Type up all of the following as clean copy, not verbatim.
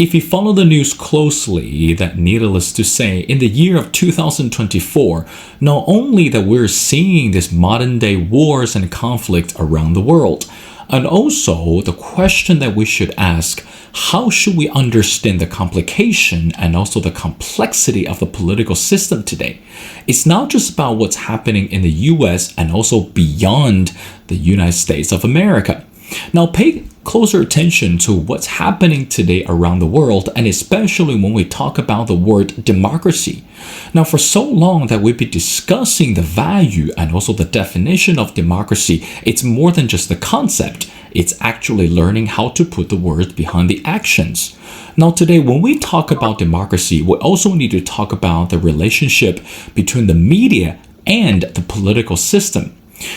If you follow the news closely, that needless to say, in the year of 2024, not only that we're seeing this modern day wars and conflict around the world, and also the question that we should ask, how should we understand the complication and also the complexity of the political system today? It's not just about what's happening in the US and also beyond the United States of America. Now pay closer attention to what's happening today around the world, and especially when we talk about the word democracy. Now, for so long that we've been discussing the value and also the definition of democracy, it's more than just the concept. It's actually learning how to put the words behind the actions. Now, today, when we talk about democracy, we also need to talk about the relationship between the media and the political system.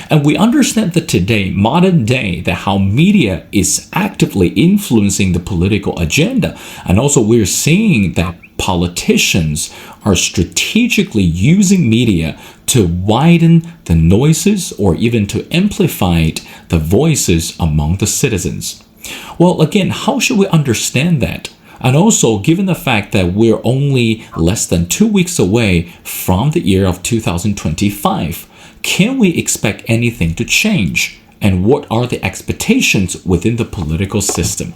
And we understand that today, modern day, that how media is actively influencing the political agenda. And also we're seeing that politicians are strategically using media to widen the noises or even to amplify the voices among the citizens. Well, again, how should we understand that? And also, given the fact that we're only less than 2 weeks away from the year of 2025, can we expect anything to change? And what are the expectations within the political system?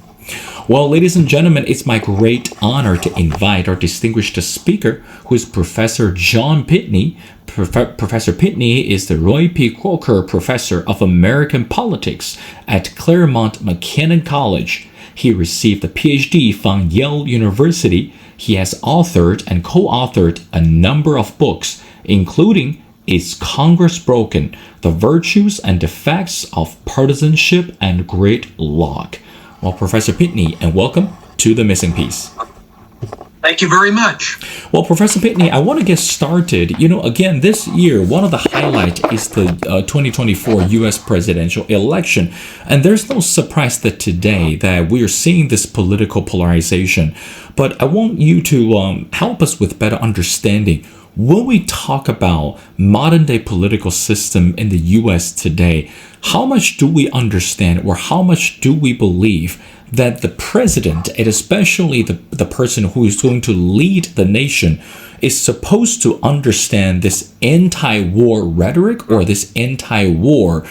Well, ladies and gentlemen, it's my great honor to invite our distinguished speaker, who is Professor John Pitney. Professor Pitney is the Roy P. Crocker Professor of American Politics at Claremont McKenna College. He received a Ph.D. from Yale University. He has authored and co-authored a number of books, including Is Congress Broken? The Virtues and Defects of Partisanship and Gridlock. Well, Professor Pitney, and welcome to The Missing Piece. Thank you very much. Well, Professor Pitney, I want to get started. Again, this year, one of the highlights is the 2024 U.S. presidential election. And there's no surprise that today that we are seeing this political polarization. But I want you to help us with better understanding. When we talk about modern day political system in the US today, how much do we understand or how much do we believe that the president, and especially the person who is going to lead the nation, is supposed to understand this anti-war rhetoric or this anti-war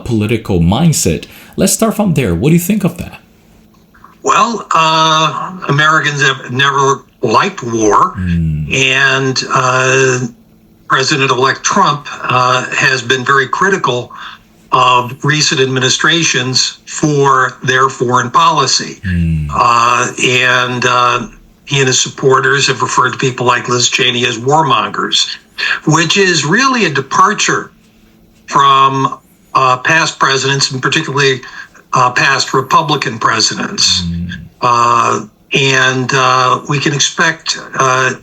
political mindset? Let's start from there. What do you think of that? Well, Americans have never liked war, and President-elect Trump has been very critical of recent administrations for their foreign policy. And he and his supporters have referred to people like Liz Cheney as warmongers, which is really a departure from past presidents, and particularly past Republican presidents. And we can expect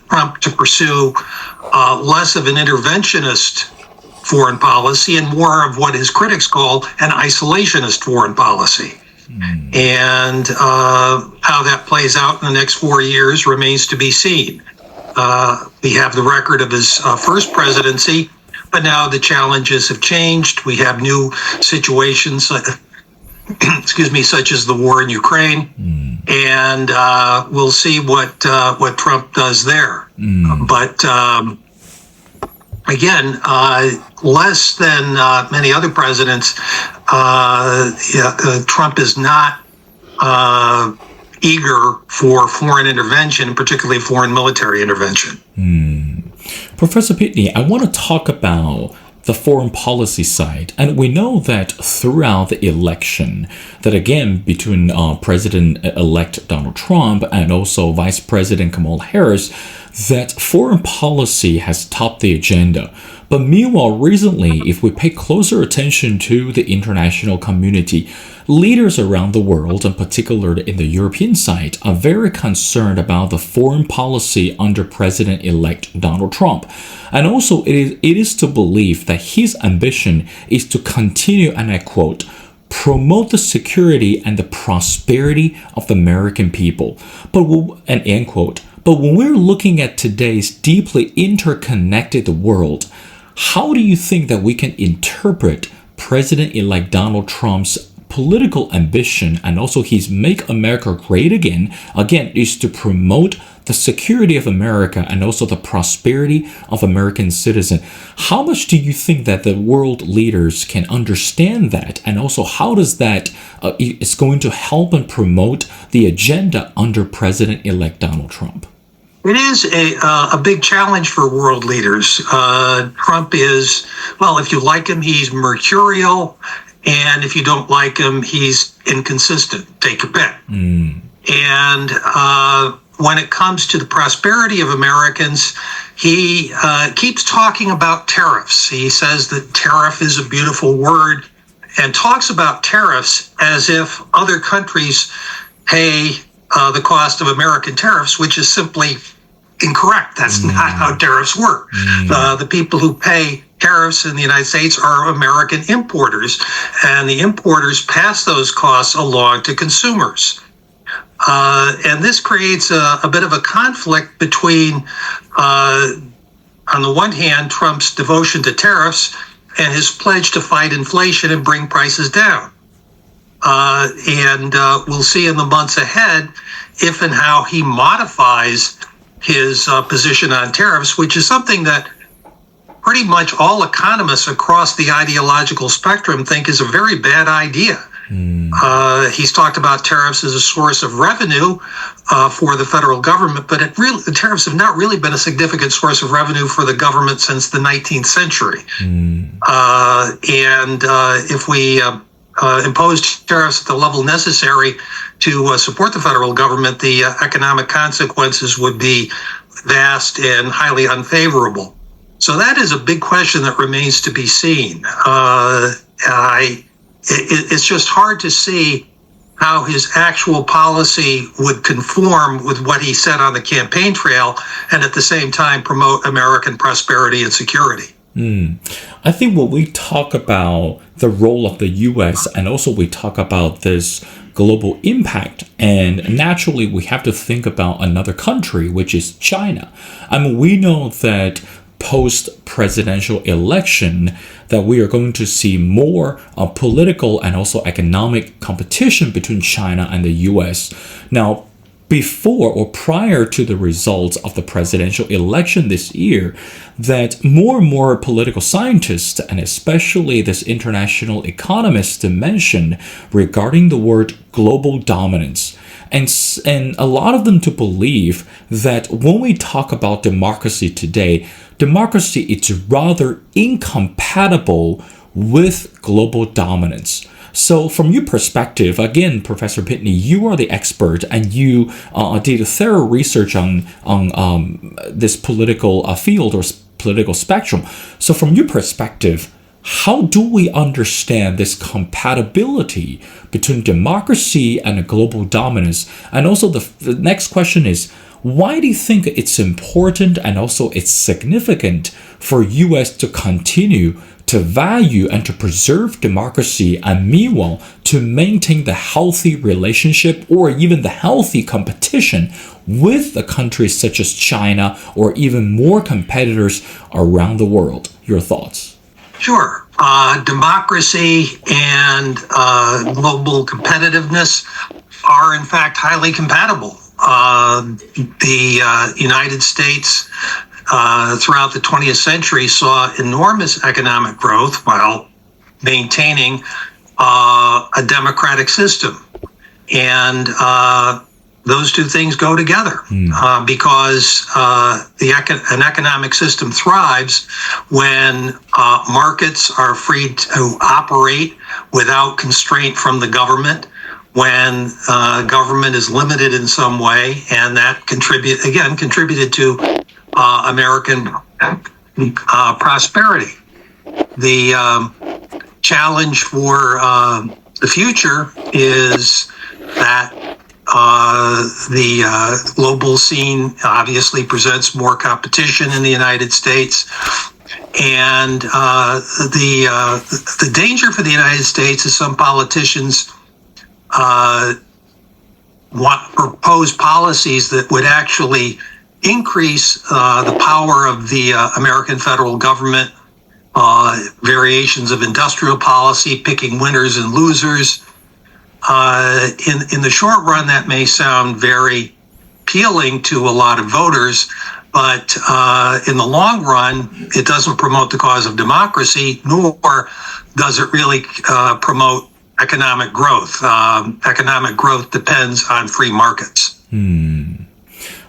Trump to pursue less of an interventionist foreign policy and more of what his critics call an isolationist foreign policy. And how that plays out in the next 4 years remains to be seen. We have the record of his first presidency, but now the challenges have changed. We have new situations, such as the war in Ukraine, and we'll see what Trump does there. But again, less than many other presidents, Trump is not eager for foreign intervention, particularly foreign military intervention. Professor Pitney, I want to talk about the foreign policy side. And we know that throughout the election, that again, between President-elect Donald Trump and also Vice President Kamala Harris, that foreign policy has topped the agenda. But meanwhile, recently, if we pay closer attention to the international community, leaders around the world, and particularly in the European side, are very concerned about the foreign policy under President-elect Donald Trump. And also, it is to believe that his ambition is to continue, and I quote, promote the security and the prosperity of the American people. And end quote. But when we're looking at today's deeply interconnected world, how do you think that we can interpret President-elect Donald Trump's political ambition and also his Make America Great Again, is to promote the security of America and also the prosperity of American citizens. How much do you think that the world leaders can understand that? And also, how does that is going to help and promote the agenda under President-elect Donald Trump? It is a big challenge for world leaders. Trump is, well, if you like him, he's mercurial. And if you don't like him, he's inconsistent. Take your pick. And when it comes to the prosperity of Americans, he keeps talking about tariffs. He says that tariff is a beautiful word and talks about tariffs as if other countries pay the cost of American tariffs, which is simply incorrect. That's not how tariffs work. The people who pay tariffs in the United States are American importers, and the importers pass those costs along to consumers. And this creates a bit of a conflict between, on the one hand, Trump's devotion to tariffs and his pledge to fight inflation and bring prices down. And we'll see in the months ahead if and how he modifies his position on tariffs, which is something that pretty much all economists across the ideological spectrum think is a very bad idea. He's talked about tariffs as a source of revenue for the federal government, but the tariffs have not really been a significant source of revenue for the government since the 19th century. And if we impose tariffs at the level necessary to support the federal government, the economic consequences would be vast and highly unfavorable. So that is a big question that remains to be seen. It's just hard to see how his actual policy would conform with what he said on the campaign trail and at the same time promote American prosperity and security. I think when we talk about the role of the U.S. and also we talk about this global impact, and naturally we have to think about another country, which is China. I mean, we know that post-presidential election that we are going to see more political and also economic competition between China and the U.S. Now, before or prior to the results of the presidential election this year, that more and more political scientists and especially this international economists mention regarding the word global dominance. And a lot of them to believe that when we talk about democracy today, democracy is rather incompatible with global dominance. So from your perspective, again, Professor Pitney, you are the expert and you did a thorough research on this political field or political spectrum. So from your perspective, how do we understand this compatibility between democracy and global dominance? And also the next question is, why do you think it's important and also it's significant for U.S. to continue to value and to preserve democracy and meanwhile to maintain the healthy relationship or even the healthy competition with the countries such as China or even more competitors around the world? Your thoughts? Sure. Democracy and global competitiveness are in fact highly compatible. The United States throughout the 20th century saw enormous economic growth while maintaining a democratic system. And those two things go together because an economic system thrives when markets are free to operate without constraint from the government, when government is limited in some way, and that contributed to American prosperity. The challenge for the future is that the global scene obviously presents more competition in the United States, and the danger for the United States is some politicians propose policies that would actually increase the power of the American federal government, variations of industrial policy, picking winners and losers, in the short run, that may sound very appealing to a lot of voters, but in the long run, it doesn't promote the cause of democracy, nor does it really promote economic growth. Economic growth depends on free markets.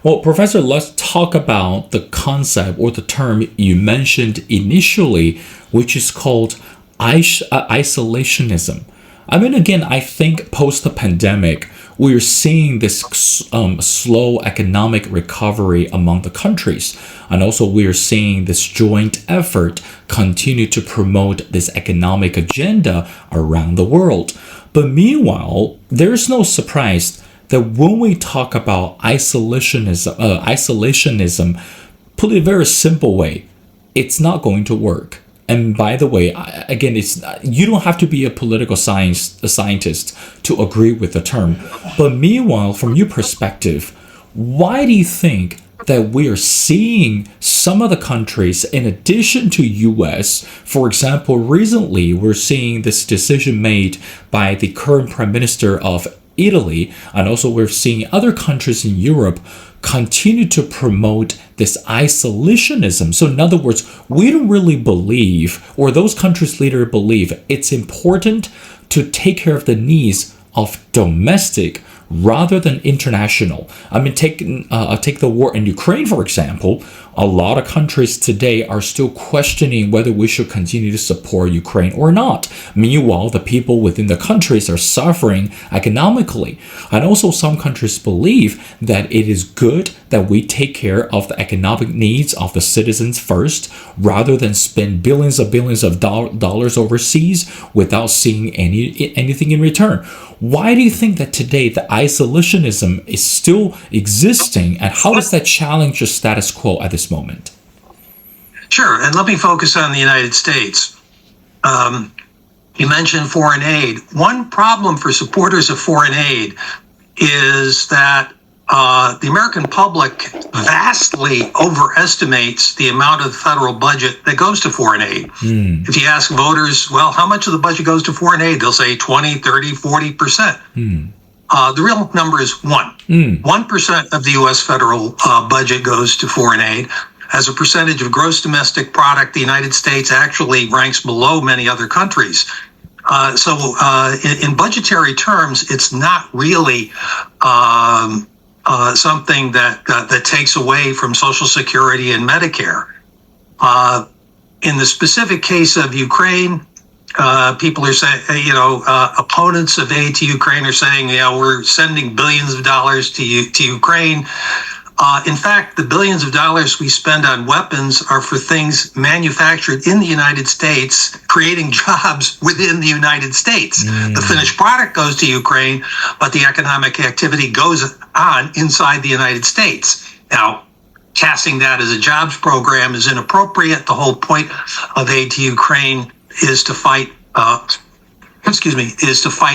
Well, Professor, let's talk about the concept or the term you mentioned initially, which is called isolationism. I mean, again, I think post the pandemic, we're seeing this slow economic recovery among the countries. And also we're seeing this joint effort continue to promote this economic agenda around the world. But meanwhile, there's no surprise that when we talk about isolationism, put it in a very simple way, it's not going to work. And by the way, again, you don't have to be a political scientist to agree with the term. But meanwhile, from your perspective, why do you think that we are seeing some of the countries, in addition to US, for example, recently we're seeing this decision made by the current Prime Minister of Italy, and also we're seeing other countries in Europe continue to promote this isolationism. So in other words, we don't really believe, or those countries' leaders believe, it's important to take care of the needs of domestic rather than international. I mean, take the war in Ukraine, for example. A lot of countries today are still questioning whether we should continue to support Ukraine or not. Meanwhile, the people within the countries are suffering economically. And also some countries believe that it is good that we take care of the economic needs of the citizens first, rather than spend billions of dollars overseas without seeing anything in return. Why do you think that today the isolationism is still existing, and how does that challenge the status quo at this moment? Sure, and let me focus on the United States. You mentioned foreign aid. One problem for supporters of foreign aid is that the American public vastly overestimates the amount of the federal budget that goes to foreign aid. If you ask voters, well, how much of the budget goes to foreign aid? They'll say 20, 30, 40%. The real number is 1%. 1% of the U.S. federal budget goes to foreign aid. As a percentage of gross domestic product, the United States actually ranks below many other countries. So in budgetary terms, it's not really something that takes away from Social Security and Medicare. In the specific case of Ukraine, people are saying, opponents of aid to Ukraine are saying, we're sending billions of dollars to Ukraine. In fact, the billions of dollars we spend on weapons are for things manufactured in the United States, creating jobs within the United States. The finished product goes to Ukraine, but the economic activity goes on inside the United States. Now, casting that as a jobs program is inappropriate. The whole point of aid to Ukraine is to fight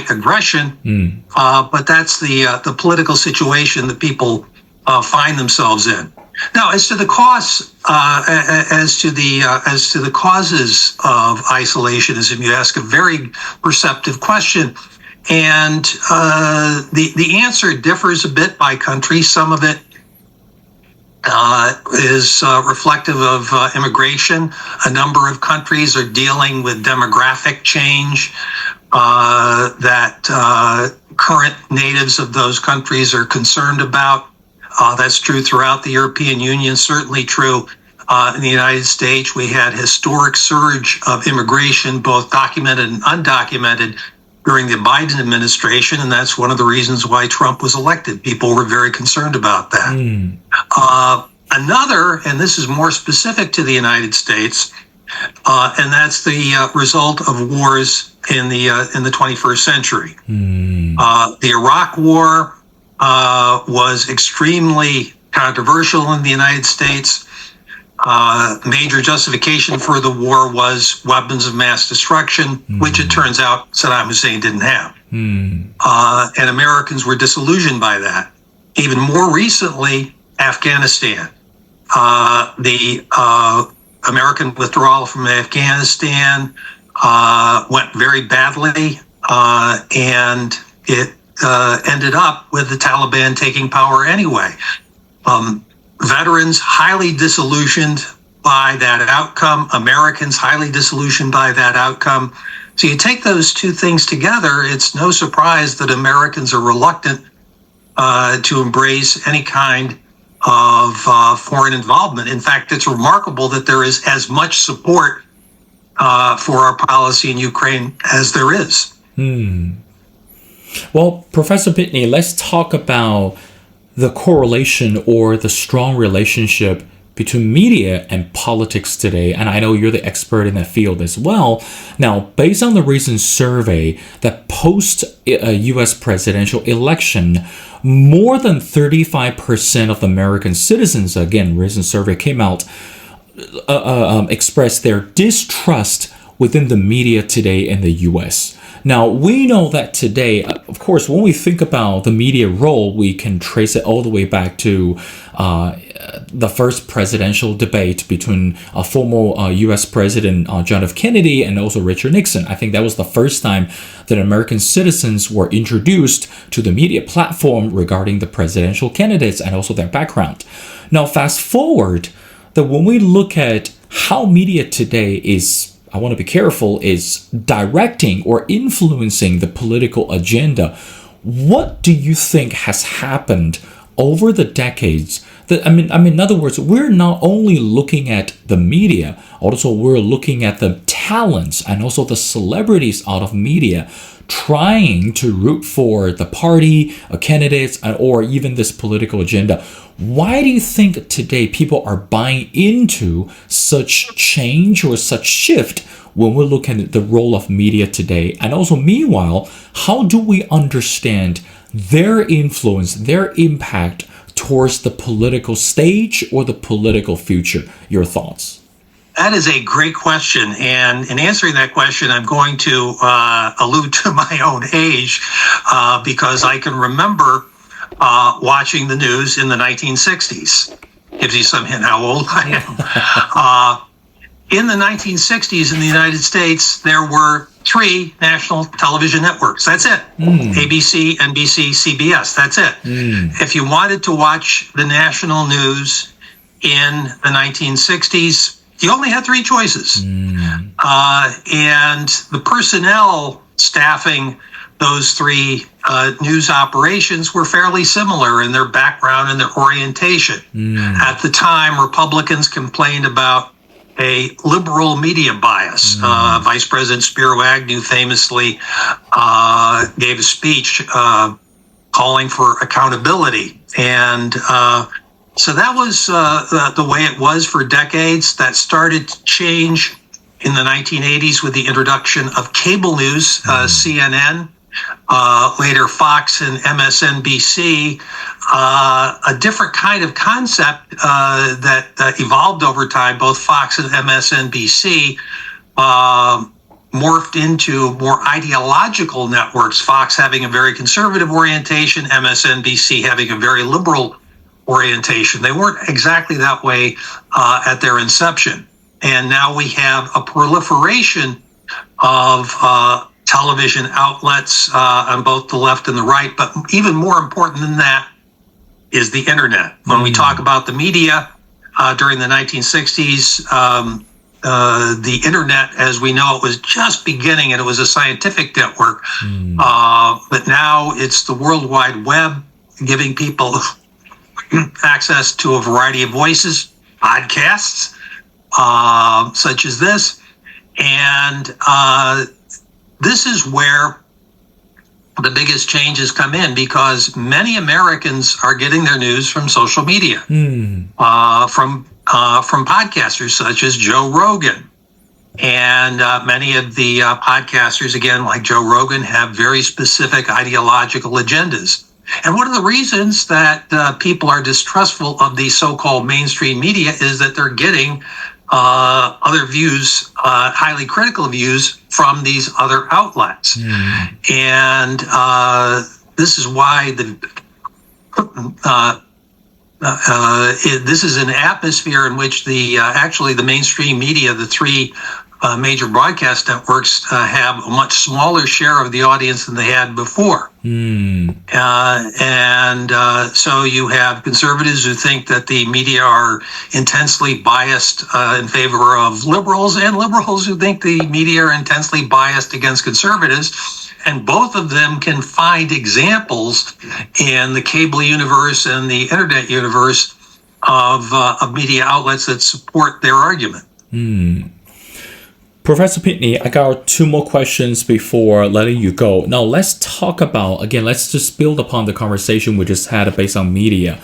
aggression. But that's the political situation that people find themselves in. Now, as to the costs, as to the causes of isolationism, you ask a very perceptive question, and the answer differs a bit by country. Some of it is reflective of immigration. A number of countries are dealing with demographic change that current natives of those countries are concerned about. That's true throughout the European Union, certainly true in the United States. We had historic surge of immigration, both documented and undocumented, during the Biden administration, and that's one of the reasons why Trump was elected. People were very concerned about that. Another, and this is more specific to the United States, and that's the result of wars in the 21st century. The Iraq War was extremely controversial in the United States. Major justification for the war was weapons of mass destruction, which it turns out Saddam Hussein didn't have. And Americans were disillusioned by that. Even more recently, Afghanistan. The American withdrawal from Afghanistan went very badly, and it ended up with the Taliban taking power anyway. Veterans highly disillusioned by that outcome. Americans highly disillusioned by that outcome. So you take those two things together, it's no surprise that Americans are reluctant to embrace any kind of foreign involvement. In fact, it's remarkable that there is as much support for our policy in Ukraine as there is. Well, Professor Pitney, let's talk about the correlation or the strong relationship between media and politics today. And I know you're the expert in that field as well. Now, based on the recent survey that post US presidential election, more than 35% of American citizens, again, recent survey came out, expressed their distrust within the media today in the US. Now, we know that today, of course, when we think about the media role, we can trace it all the way back to the first presidential debate between former U.S. President John F. Kennedy and also Richard Nixon. I think that was the first time that American citizens were introduced to the media platform regarding the presidential candidates and also their background. Now, fast forward, that when we look at how media today is, I want to be careful, is directing or influencing the political agenda, what do you think has happened over the decades? That I mean, in other words, we're not only looking at the media, also we're looking at the talents and also the celebrities out of media trying to root for the party, candidates, or even this political agenda. Why do you think today people are buying into such change or such shift when we look at the role of media today? And also, meanwhile, how do we understand their influence, their impact towards the political stage or the political future? Your thoughts? That is a great question. And in answering that question, I'm going to allude to my own age because I can remember watching the news in the 1960s. Gives you some hint how old I am. In the 1960s in the United States, there were 3 national television networks. That's it. ABC, NBC, CBS. That's it. If you wanted to watch the national news in the 1960s, you only had 3 choices. And the personnel staffing those 3 news operations were fairly similar in their background and their orientation. At the time, Republicans complained about a liberal media bias. Vice President Spiro Agnew famously gave a speech calling for accountability. And so that was the way it was for decades. That started to change in the 1980s with the introduction of cable news, CNN, later Fox and MSNBC, a different kind of concept that evolved over time. Both Fox and MSNBC morphed into more ideological networks, Fox having a very conservative orientation, MSNBC having a very liberal orientation. They weren't exactly that way at their inception. And now we have a proliferation of television outlets on both the left and the right. But even more important than that is the internet. When we talk about the media during the 1960s, the internet, as we know, it was just beginning and it was a scientific network. But now it's the World Wide Web, giving people access to a variety of voices, podcasts, such as this. And this is where the biggest changes come in, because many Americans are getting their news from social media, from podcasters such as Joe Rogan. And many of the podcasters, again, like Joe Rogan, have very specific ideological agendas. And one of the reasons that people are distrustful of the so-called mainstream media is that they're getting other views, highly critical views from these other outlets. And this is why this is an atmosphere in which actually the mainstream media, the 3 major broadcast networks have a much smaller share of the audience than they had before. So you have conservatives who think that the media are intensely biased in favor of liberals, and liberals who think the media are intensely biased against conservatives. And both of them can find examples in the cable universe and the internet universe of media outlets that support their argument. Professor Pitney, I got two more questions before letting you go. Now, let's talk about, again, let's just build upon the conversation we just had based on media.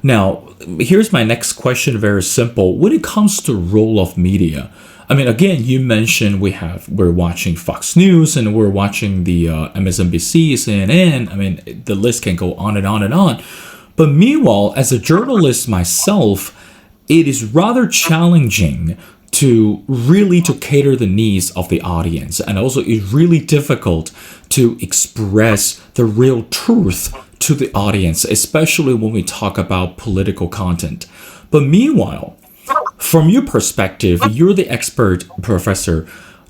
Now, here's my next question, very simple. When it comes to role of media, I mean, again, you mentioned we're watching Fox News and we're watching the MSNBC, CNN. I mean, the list can go on and on and on. But meanwhile, as a journalist myself, it is rather challenging to cater the needs of the audience. And also it's really difficult to express the real truth to the audience, especially when we talk about political content. But meanwhile, from your perspective, you're the expert, Professor.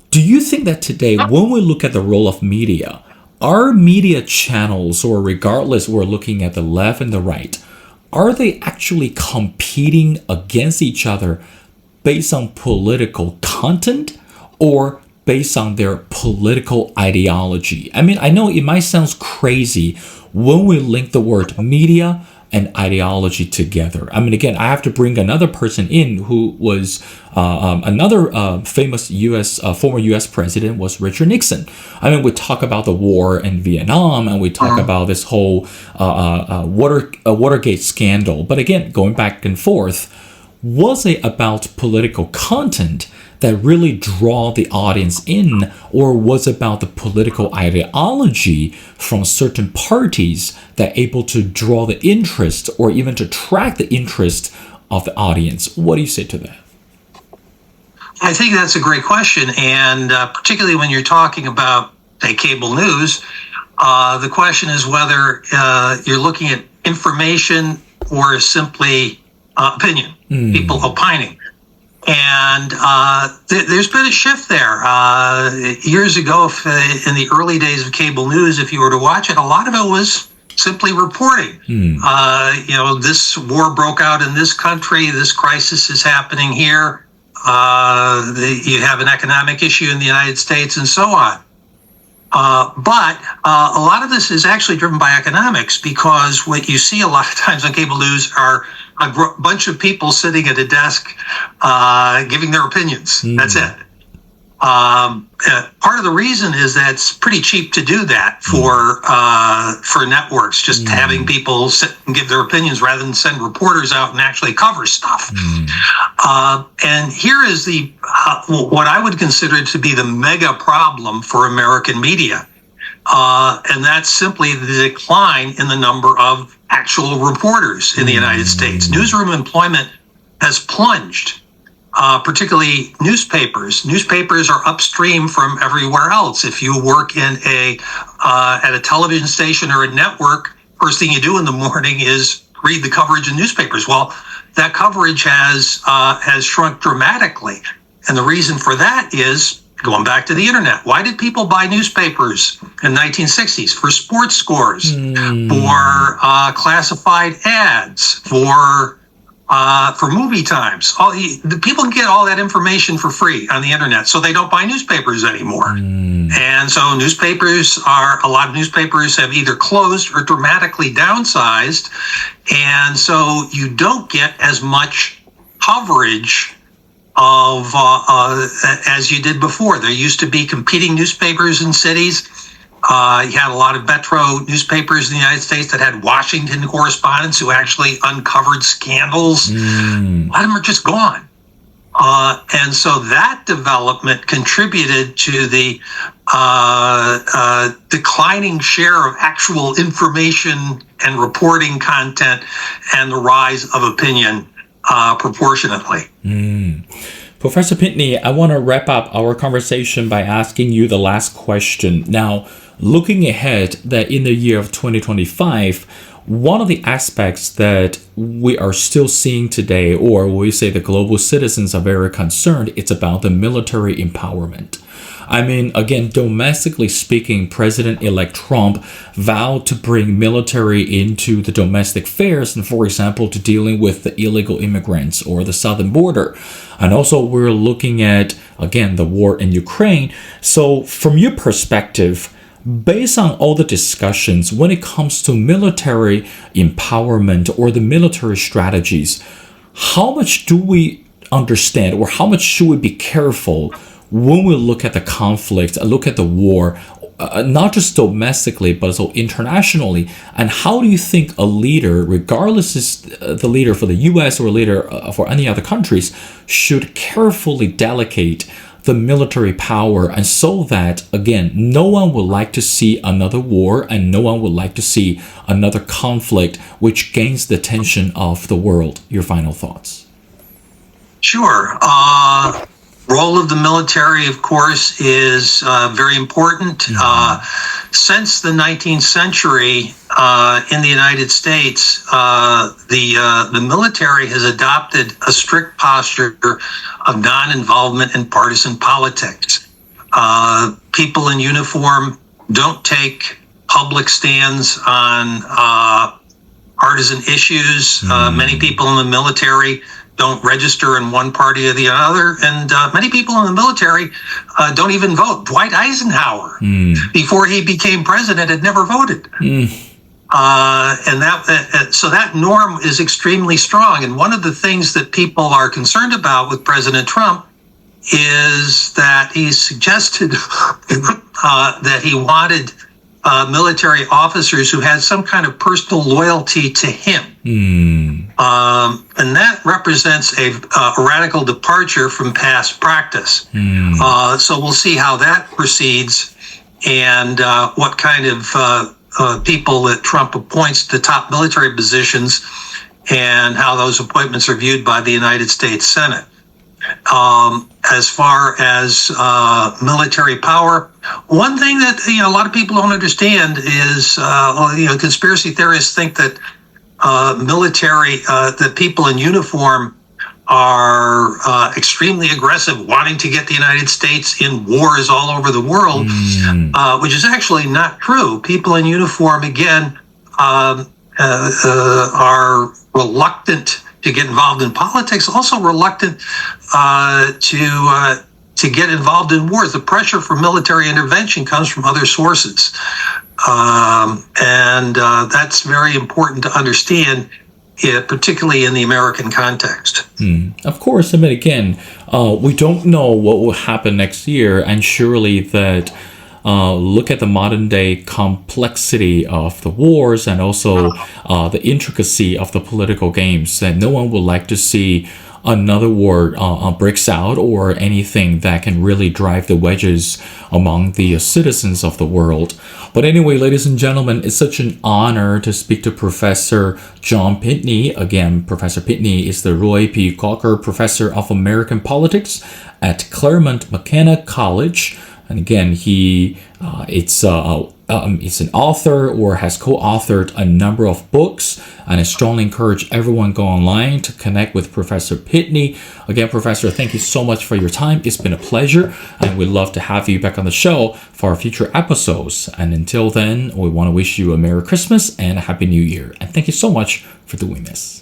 Do you think that today, when we look at the role of media, are media channels, or regardless we're looking at the left and the right, are they actually competing against each other based on political content or based on their political ideology? I mean, I know it might sound crazy when we link the word media and ideology together. I mean, again, I have to bring another person in who was another famous former U.S. president was Richard Nixon. I mean, we talk about the war in Vietnam and we talk about this whole Watergate scandal. But again, going back and forth, was it about political content that really draw the audience in, or was it about the political ideology from certain parties that able to draw the interest or even to attract the interest of the audience? What do you say to that? I think that's a great question, and particularly when you're talking about, say, cable news, the question is whether you're looking at information or simply opinion, people opining. And there's been a shift there. Years ago, in the early days of cable news, if you were to watch it, a lot of it was simply reporting. This war broke out in this country, this crisis is happening here, you have an economic issue in the United States, and so on. But a lot of this is actually driven by economics, because what you see a lot of times on cable news are a bunch of people sitting at a desk giving their opinions. That's it. Part of the reason is that it's pretty cheap to do that for networks, just having people sit and give their opinions rather than send reporters out and actually cover stuff. And here is the what I would consider to be the mega problem for American media. And that's simply the decline in the number of actual reporters in the United States. Newsroom employment has plunged, particularly newspapers. Newspapers are upstream from everywhere else. If you work in at a television station or a network, first thing you do in the morning is read the coverage in newspapers. Well, that coverage has shrunk dramatically. And the reason for that is going back to the internet. Why did people buy newspapers in 1960s? For sports scores, for classified ads, for movie times. The people can get all that information for free on the internet, so they don't buy newspapers anymore. And so a lot of newspapers have either closed or dramatically downsized, and so you don't get as much coverage of as you did before. There used to be competing newspapers in cities. You had a lot of metro newspapers in the United States that had Washington correspondents who actually uncovered scandals. A lot of them are just gone. And so that development contributed to the declining share of actual information and reporting content and the rise of opinion proportionately. Professor Pitney, I want to wrap up our conversation by asking you the last question. Now, looking ahead that in the year of 2025, one of the aspects that we are still seeing today, or we say the global citizens are very concerned, it's about the military empowerment. I mean, again, domestically speaking, President-elect Trump vowed to bring military into the domestic affairs, and for example, to dealing with the illegal immigrants or the southern border. And also, we're looking at, again, the war in Ukraine. So from your perspective, based on all the discussions, when it comes to military empowerment or the military strategies, how much do we understand, or how much should we be careful when we look at the conflict, look at the war, not just domestically, but also internationally? And how do you think a leader, regardless is the leader for the US or a leader for any other countries, should carefully delegate the military power, and so that, again, no one would like to see another war and no one would like to see another conflict which gains the attention of the world? Your final thoughts. Sure. Role of the military, of course, is very important. Since the 19th century, in the United States, the military has adopted a strict posture of non-involvement in partisan politics. People in uniform don't take public stands on partisan issues. Many people in the military don't register in one party or the other, and many people in the military don't even vote. Dwight Eisenhower, before he became president, had never voted. And so that norm is extremely strong. And one of the things that people are concerned about with President Trump is that he suggested that he wanted military officers who had some kind of personal loyalty to him. And that represents a radical departure from past practice. So we'll see how that proceeds, and what kind of people that Trump appoints to top military positions, and how those appointments are viewed by the United States Senate. As far as military power, one thing that a lot of people don't understand is conspiracy theorists think that that people in uniform are extremely aggressive, wanting to get the United States in wars all over the world, which is actually not true. People in uniform, again, are reluctant to get involved in politics, also reluctant to get involved in wars. The pressure for military intervention comes from other sources. And that's very important to understand, particularly in the American context. Of course, I mean, again, we don't know what will happen next year, and surely that look at the modern day complexity of the wars, and also the intricacy of the political games, that no one would like to see another war breaks out, or anything that can really drive the wedges among the citizens of the world. But anyway, ladies and gentlemen, it's such an honor to speak to Professor John Pitney. Again, Professor Pitney is the Roy P. Crocker Professor of American Politics at Claremont McKenna College. And again, it's an author, or has co-authored a number of books, and I strongly encourage everyone go online to connect with Professor Pitney. Again, Professor, thank you so much for your time. It's been a pleasure, and we'd love to have you back on the show for our future episodes. And until then, we want to wish you a Merry Christmas and a Happy New Year. And thank you so much for doing this.